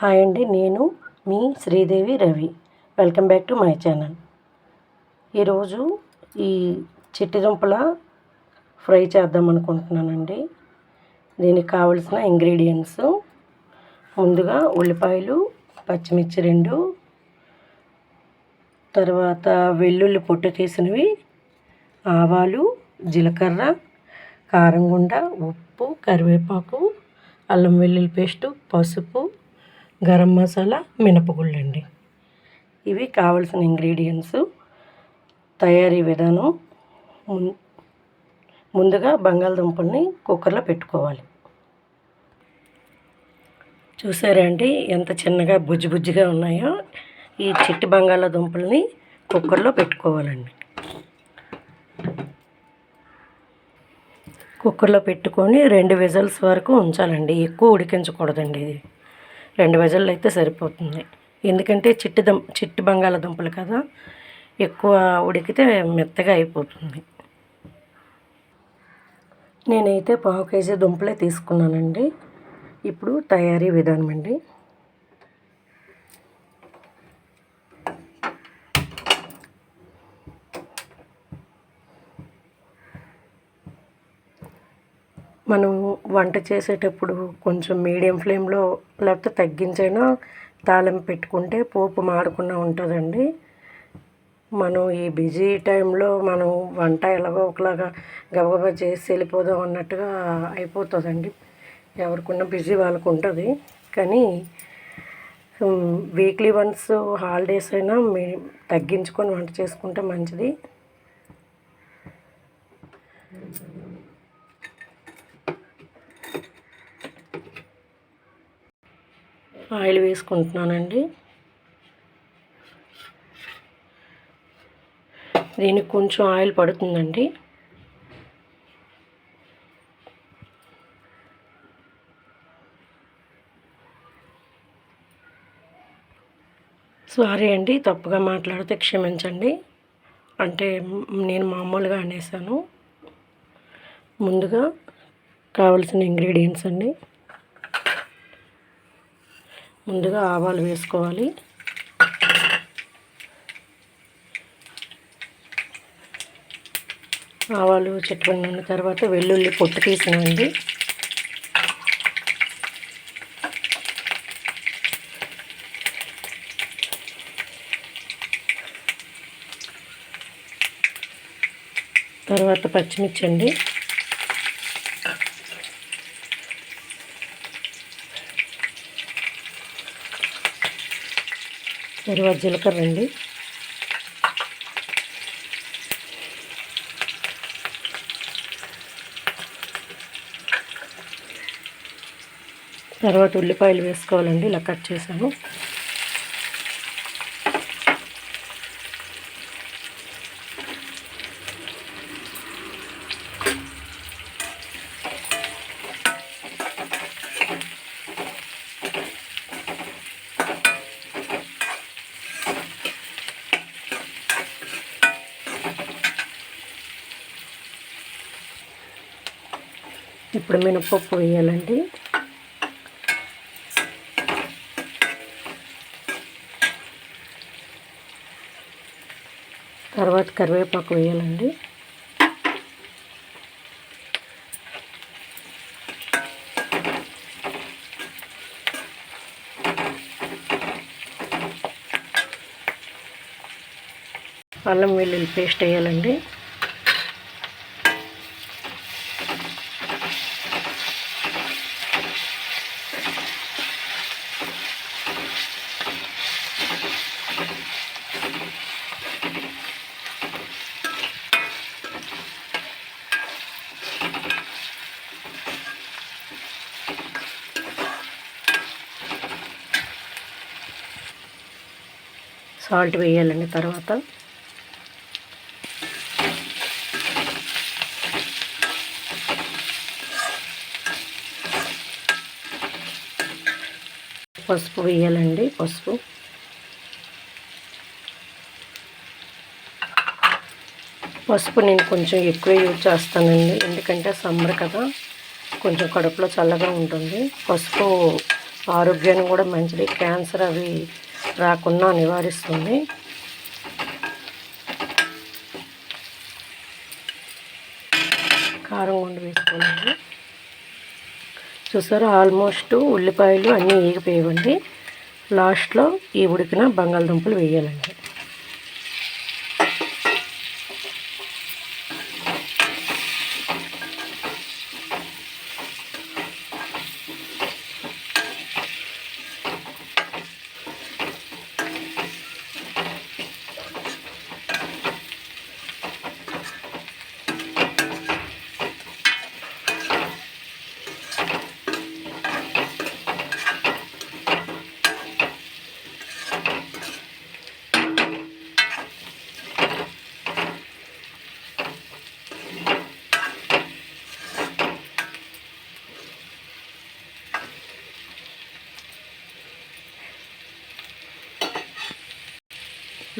Hi అండి, నేను మీ Sridevi Ravi. Welcome back to my channel. ఈరోజు ఈ చిట్టి దుంపల ఫ్రై చేద్దాం అనుకుంటున్నానండి. దీనికి కావలసిన ఇంగ్రీడియంట్స్: ముందుగా ఉల్లిపాయలు, పచ్చిమిర్చి 2, తర్వాత వెల్లుల్లి పొట్టు తీసినవి, ఆవాలు, జీలకర్ర, కారం గుండ, ఉప్పు, కరివేపాకు, అల్లం వెల్లుల్లి పేస్టు, పసుపు, గరం మసాలా, మినపగుళ్ళు అండి. ఇవి కావలసిన ఇంగ్రీడియంట్స్. తయారీ విధానం: ముందుగా బంగాళదుంపల్ని కుక్కర్లో పెట్టుకోవాలి. చూసారా అండి ఎంత చిన్నగా బుజ్జిగా ఉన్నాయో? ఈ చిట్టి బంగాళదుంపల్ని కుక్కర్లో పెట్టుకోవాలండి. కుక్కర్లో పెట్టుకొని 2 విజిల్స్ వరకు ఉంచాలండి. ఎక్కువ ఉడికించకూడదండి. ఇది 2 విజిల్లు అయితే సరిపోతుంది. ఎందుకంటే చిట్టి బంగాళదుంపలు కదా, ఎక్కువ ఉడికితే మెత్తగా అయిపోతుంది. నేనైతే 1/2 కేజీ దుంపలే తీసుకున్నానండి. ఇప్పుడు తయారీ విధానం అండి. మనం వంట చేసేటప్పుడు కొంచెం మీడియం ఫ్లేమ్లో లేకపోతే తగ్గించైనా తాలింపు పెట్టుకుంటే పోపు మాడకుండా ఉంటుందండి. మనం ఈ బిజీ టైంలో మనం వంట ఎలాగో ఒకలాగా గబగబా చేసి వెళ్ళిపోదాం అన్నట్టుగా అయిపోతుందండి. ఎవరికున్న బిజీ వాళ్ళకు ఉంటుంది. కానీ వీక్లీ వన్స్ హాలిడేస్ అయినా తగ్గించుకొని వంట చేసుకుంటే మంచిది. ఆయిల్ వేసుకుంటున్నానండి. దీనికి కొంచెం ఆయిల్ పడుతుందండి. సారీ అండి, తప్పుగా మాట్లాడితే క్షమించండి. అంటే నేను మామూలుగా అనేసాను. ముందుగా కావలసిన ఇంగ్రీడియంట్స్ అండి. ముందుగా ఆవాలు వేసుకోవాలి. ఆవాలు చిట్టుపడిన తర్వాత వెల్లుల్లి పొట్టు తీసినండి. తర్వాత పచ్చిమిర్చి అండి. తర్వాత జీలకర్ర అండి. తర్వాత ఉల్లిపాయలు వేసుకోవాలండి. ఇలా కట్ చేశాను. ఇప్పుడు మినపప్పు వేయాలండి. తర్వాత కరివేపాకు వేయాలండి. అల్లం వెల్లుల్లి పేస్ట్ వేయాలండి. సాల్ట్ వేయాలండి. తర్వాత పసుపు వేయాలండి. పసుపు నేను కొంచెం ఎక్కువ యూజ్ చేస్తానండి. ఎందుకంటే సమ్మర్ కదా, కొంచెం కడుపులో చల్లగా ఉంటుంది. పసుపు ఆరోగ్యానికి కూడా మంచిది, క్యాన్సర్ అవి రాకుండా నివారిస్తుంది. కారం గుండు వేసుకోవాలి. చూసారా, ఆల్మోస్ట్ ఉల్లిపాయలు అన్నీ వేగిపోయేవండి. లాస్ట్లో ఈ ఉడికిన బంగాళదుంపలు వేయాలండి.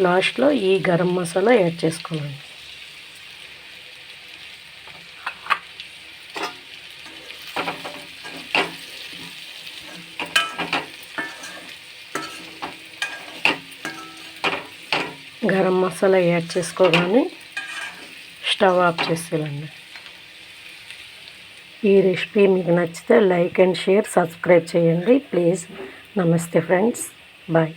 లాస్ట్లో ఈ గరం మసాలా యాడ్ చేసుకోవాలి. గరం మసాలా యాడ్ చేసుకోగానే స్టవ్ ఆఫ్ చేసేయాలండి. ఈ రెసిపీ మీకు నచ్చితే లైక్ అండ్ షేర్, సబ్స్క్రైబ్ చేయండి ప్లీజ్. నమస్తే ఫ్రెండ్స్, బాయ్.